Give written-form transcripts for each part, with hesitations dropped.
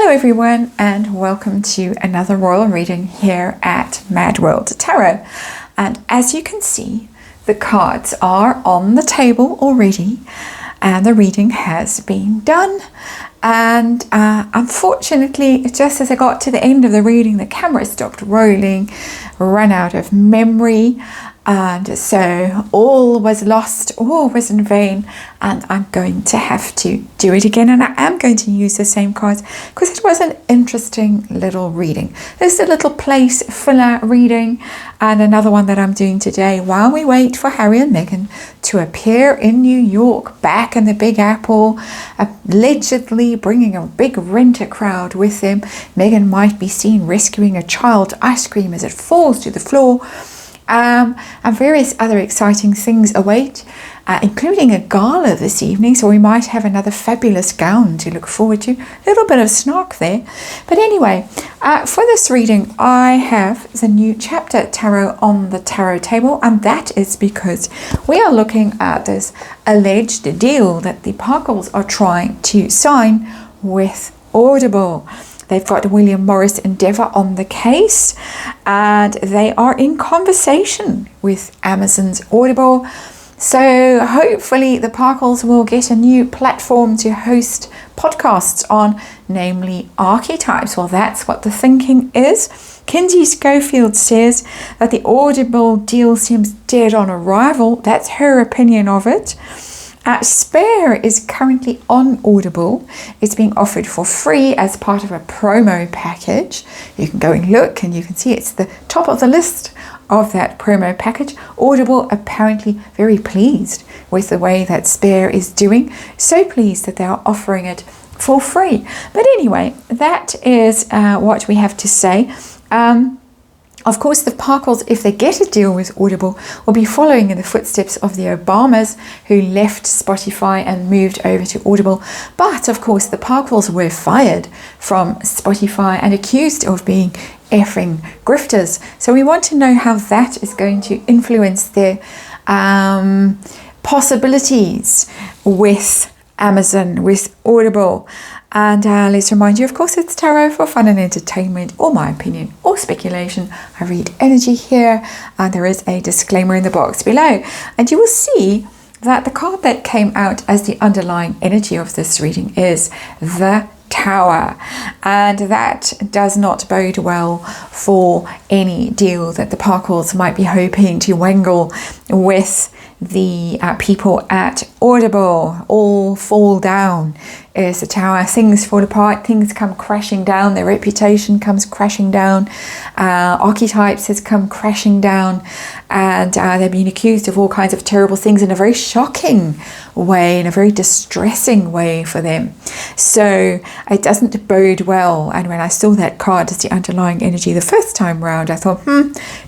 Hello everyone, and welcome to another royal reading here at MadWorldTarot. And as you can see, the cards are on the table already and the reading has been done. And unfortunately, just as I got to the end of the reading, the camera stopped rolling, ran out of memory, and so all was lost, all was in vain, and I'm going to have to do it again. And I am going to use the same cards because it was an interesting little reading. This is a little place filler reading, and another one that I'm doing today while we wait for Harry and Meghan to appear in New York, back in the Big Apple, allegedly bringing a big renter crowd with them. Meghan might be seen rescuing a child ice cream as it falls to the floor. And various other exciting things await, including a gala this evening, so we might have another fabulous gown to look forward to. A little bit of snark there. But anyway, for this reading, I have the new chapter tarot on the tarot table, and that is because we are looking at this alleged deal that the Parkles are trying to sign with Audible. They've got William Morris Endeavour on the case, and they are in conversation with Amazon's Audible. So hopefully the Parkles will get a new platform to host podcasts on, namely Archetypes. Well, that's what the thinking is. Kinsey Schofield says that the Audible deal seems dead on arrival. That's her opinion of it. Spare is currently on Audible. It's being offered for free as part of a promo package. You can go and look and you can see it's the top of the list of that promo package. Audible apparently very pleased with the way that Spare is doing. So pleased that they are offering it for free. But anyway, that is what we have to say. Of course, the Parkles, if they get a deal with Audible, will be following in the footsteps of the Obamas, who left Spotify and moved over to Audible. But, of course, the Parkles were fired from Spotify and accused of being effing grifters. So we want to know how that is going to influence their possibilities with Amazon, with Audible. And let's remind you, of course, it's tarot for fun and entertainment, or my opinion, or speculation. I read energy here, and there is a disclaimer in the box below. And you will see that the card that came out as the underlying energy of this reading is the Tower, and that does not bode well for any deal that the Parkles might be hoping to wangle with the people at Audible. All fall down is the Tower. Things fall apart, things come crashing down, their reputation comes crashing down, Archetypes has come crashing down, and they've been accused of all kinds of terrible things in a very shocking way, in a very distressing way for them. So it doesn't bode well. And when I saw that card as the underlying energy the first time round, I thought,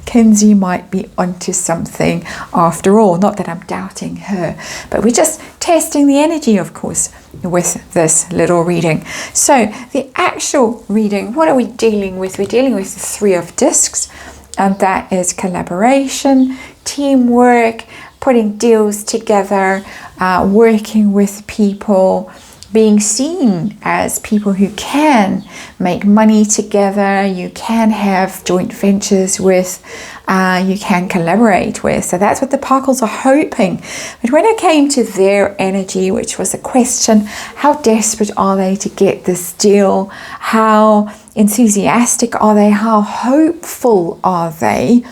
Kinsey might be onto something after all. Not that I'm doubting her, but we're just testing the energy, of course, with this little reading. So the actual reading, what are we dealing with? We're dealing with the Three of Discs, and that is collaboration, teamwork, putting deals together, working with people, being seen as people who can make money together, you can have joint ventures with, you can collaborate with. So that's what the Parkles are hoping. But when it came to their energy, which was a question, how desperate are they to get this deal? How enthusiastic are they? How hopeful are they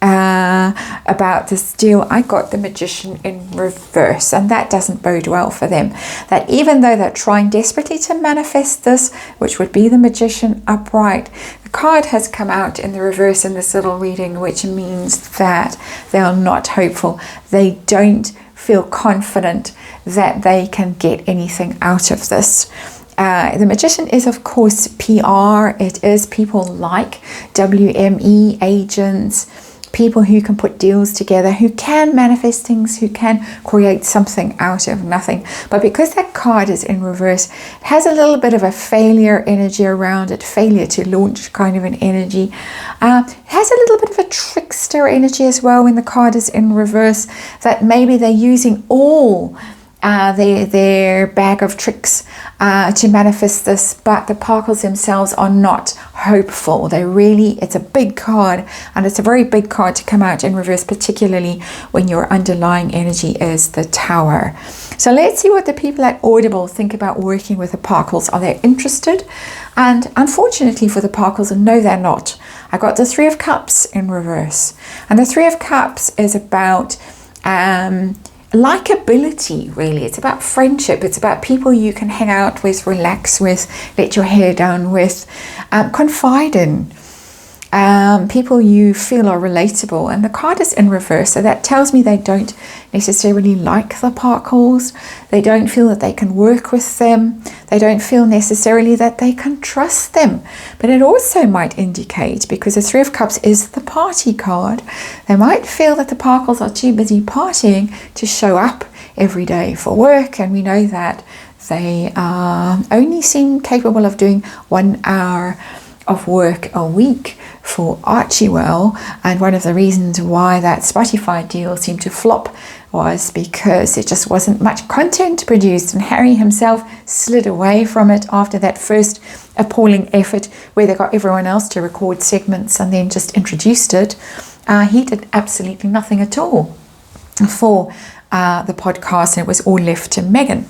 about this deal? I got the Magician in reverse, and that doesn't bode well for them. That even though they're trying desperately to manifest this, which would be the Magician upright, the card has come out in the reverse in this little reading, which means that they are not hopeful. They don't feel confident that they can get anything out of this. The Magician is, of course, PR. It is people like WME agents, people who can put deals together, who can manifest things, who can create something out of nothing. But because that card is in reverse, it has a little bit of a failure energy around it, failure to launch kind of an energy. It has a little bit of a trickster energy as well when the card is in reverse, that maybe they're using all their bag of tricks to manifest this, but the Parkles themselves are not hopeful. It's a big card, and it's a very big card to come out in reverse, particularly when your underlying energy is the Tower. So let's see what the people at Audible think about working with the Parkles. Are they interested? And unfortunately for the Parkles, no, they're not. I got the Three of Cups in reverse, and the Three of Cups is about likability, really. It's about friendship. It's about people you can hang out with, relax with, let your hair down with, confide in, people you feel are relatable. And the card is in reverse, so that tells me they don't necessarily like the Parkles. They don't feel that they can work with them. They don't feel necessarily that they can trust them. But it also might indicate, because the Three of Cups is the party card, they might feel that the Parkles are too busy partying to show up every day for work. And we know that they only seem capable of doing 1 hour of work a week for Archewell, and one of the reasons why that Spotify deal seemed to flop was because it just wasn't much content produced, and Harry himself slid away from it after that first appalling effort where they got everyone else to record segments and then just introduced it. He did absolutely nothing at all for the podcast, and it was all left to Megan.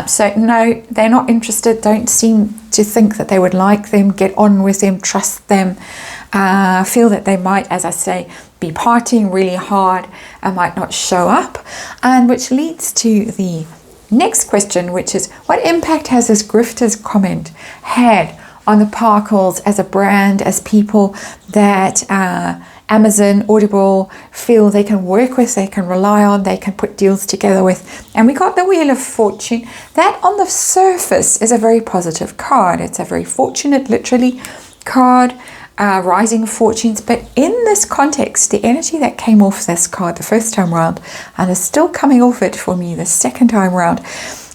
So no, they're not interested, don't seem to think that they would like them, get on with them, trust them, feel that they might, as I say, be partying really hard and might not show up. And which leads to the next question, which is, what impact has this Grifter's comment had on the Parkles as a brand, as people that Amazon, Audible feel they can work with, they can rely on, they can put deals together with? And we got the Wheel of Fortune. That on the surface is a very positive card. It's a very fortunate, literally, card, rising fortunes. But in this context, the energy that came off this card the first time round, and is still coming off it for me the second time round,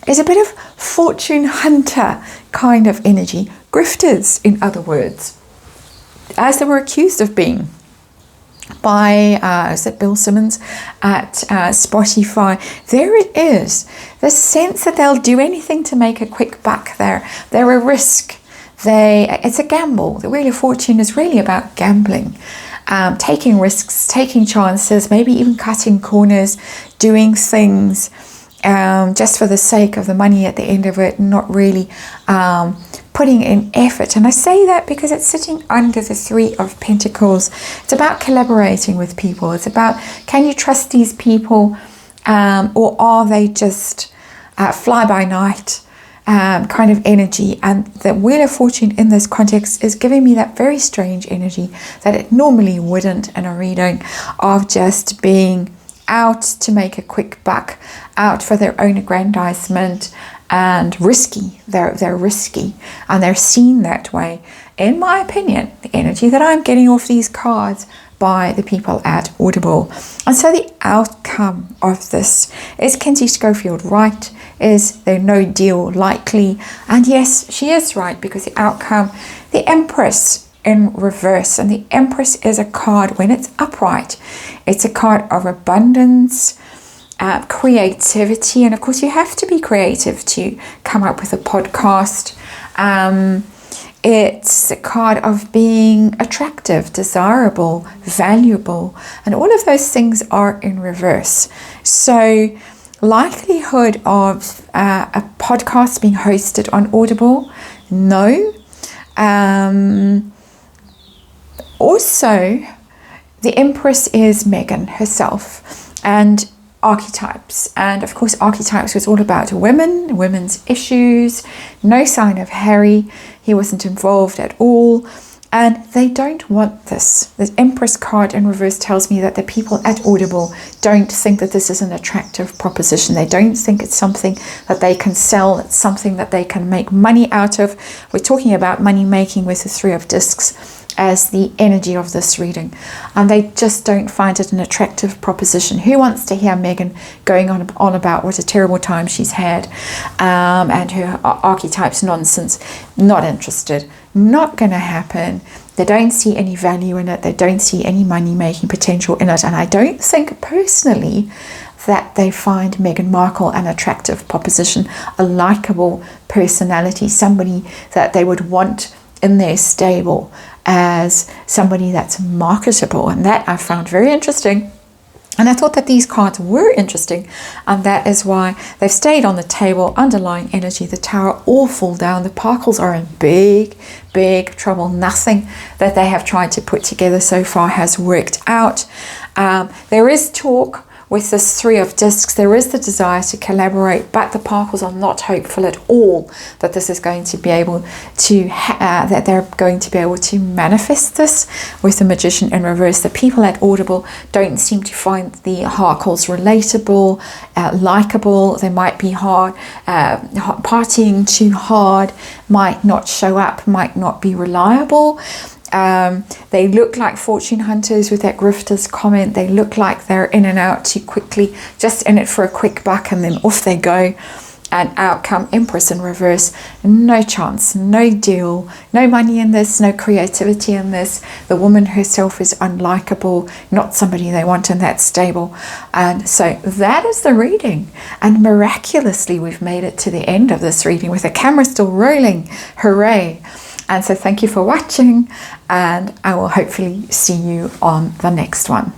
is a bit of fortune hunter kind of energy. Grifters, in other words, as they were accused of being by is it Bill Simmons at Spotify. There it is, the sense that they'll do anything to make a quick buck. They're a risk. It's a gamble. The Wheel of Fortune is really about gambling, taking risks, taking chances, maybe even cutting corners, doing things just for the sake of the money at the end of it, not really putting in effort. And I say that because it's sitting under the Three of Pentacles. It's about collaborating with people. It's about, can you trust these people, or are they just fly by night kind of energy? And the Wheel of Fortune in this context is giving me that very strange energy that it normally wouldn't in a reading, of just being out to make a quick buck, out for their own aggrandizement, and risky. They're risky, and they're seen that way. In my opinion, the energy that I'm getting off these cards by the people at Audible. And so the outcome of this is Kinsey Schofield right? Is there no deal likely? And yes, she is right, because the outcome, the Empress in reverse, and the Empress is a card, when it's upright, it's a card of abundance, creativity, and of course you have to be creative to come up with a podcast. It's a card of being attractive, desirable, valuable, and all of those things are in reverse. So likelihood of a podcast being hosted on Audible, no. Also, the Empress is Megan herself, and archetypes. And of course, archetypes was all about women, women's issues. No sign of Harry. He wasn't involved at all. And they don't want this. The Empress card in reverse tells me that the people at Audible don't think that this is an attractive proposition. They don't think it's something that they can sell. It's something that they can make money out of. We're talking about money making with the Three of Discs as the energy of this reading, and they just don't find it an attractive proposition. Who wants to hear Megan going on about what a terrible time she's had, and her archetypes nonsense? Not interested. Not going to happen. They don't see any value in it. They don't see any money making potential in it. And I don't think personally that they find Meghan Markle an attractive proposition, a likable personality, somebody that they would want in their stable as somebody that's marketable. And that I found very interesting. And I thought that these cards were interesting, and that is why they've stayed on the table. Underlying energy, the Tower, all fall down. The Parkles are in big, big trouble. Nothing that they have tried to put together so far has worked out. There is talk with this Three of Discs. There is the desire to collaborate, but the Parkles are not hopeful at all that this is going to be able to, that they're going to be able to manifest this with the Magician in reverse. The people at Audible don't seem to find the Parkles relatable, likable. They might be hard, partying too hard, might not show up, might not be reliable. They look like fortune hunters with that Grifter's comment. They look like they're in and out too quickly, just in it for a quick buck, and then off they go. And out come Empress in reverse. No chance, no deal, no money in this, no creativity in this. The woman herself is unlikable, not somebody they want in that stable. And so that is the reading. And miraculously, we've made it to the end of this reading with the camera still rolling. Hooray! And so thank you for watching, and I will hopefully see you on the next one.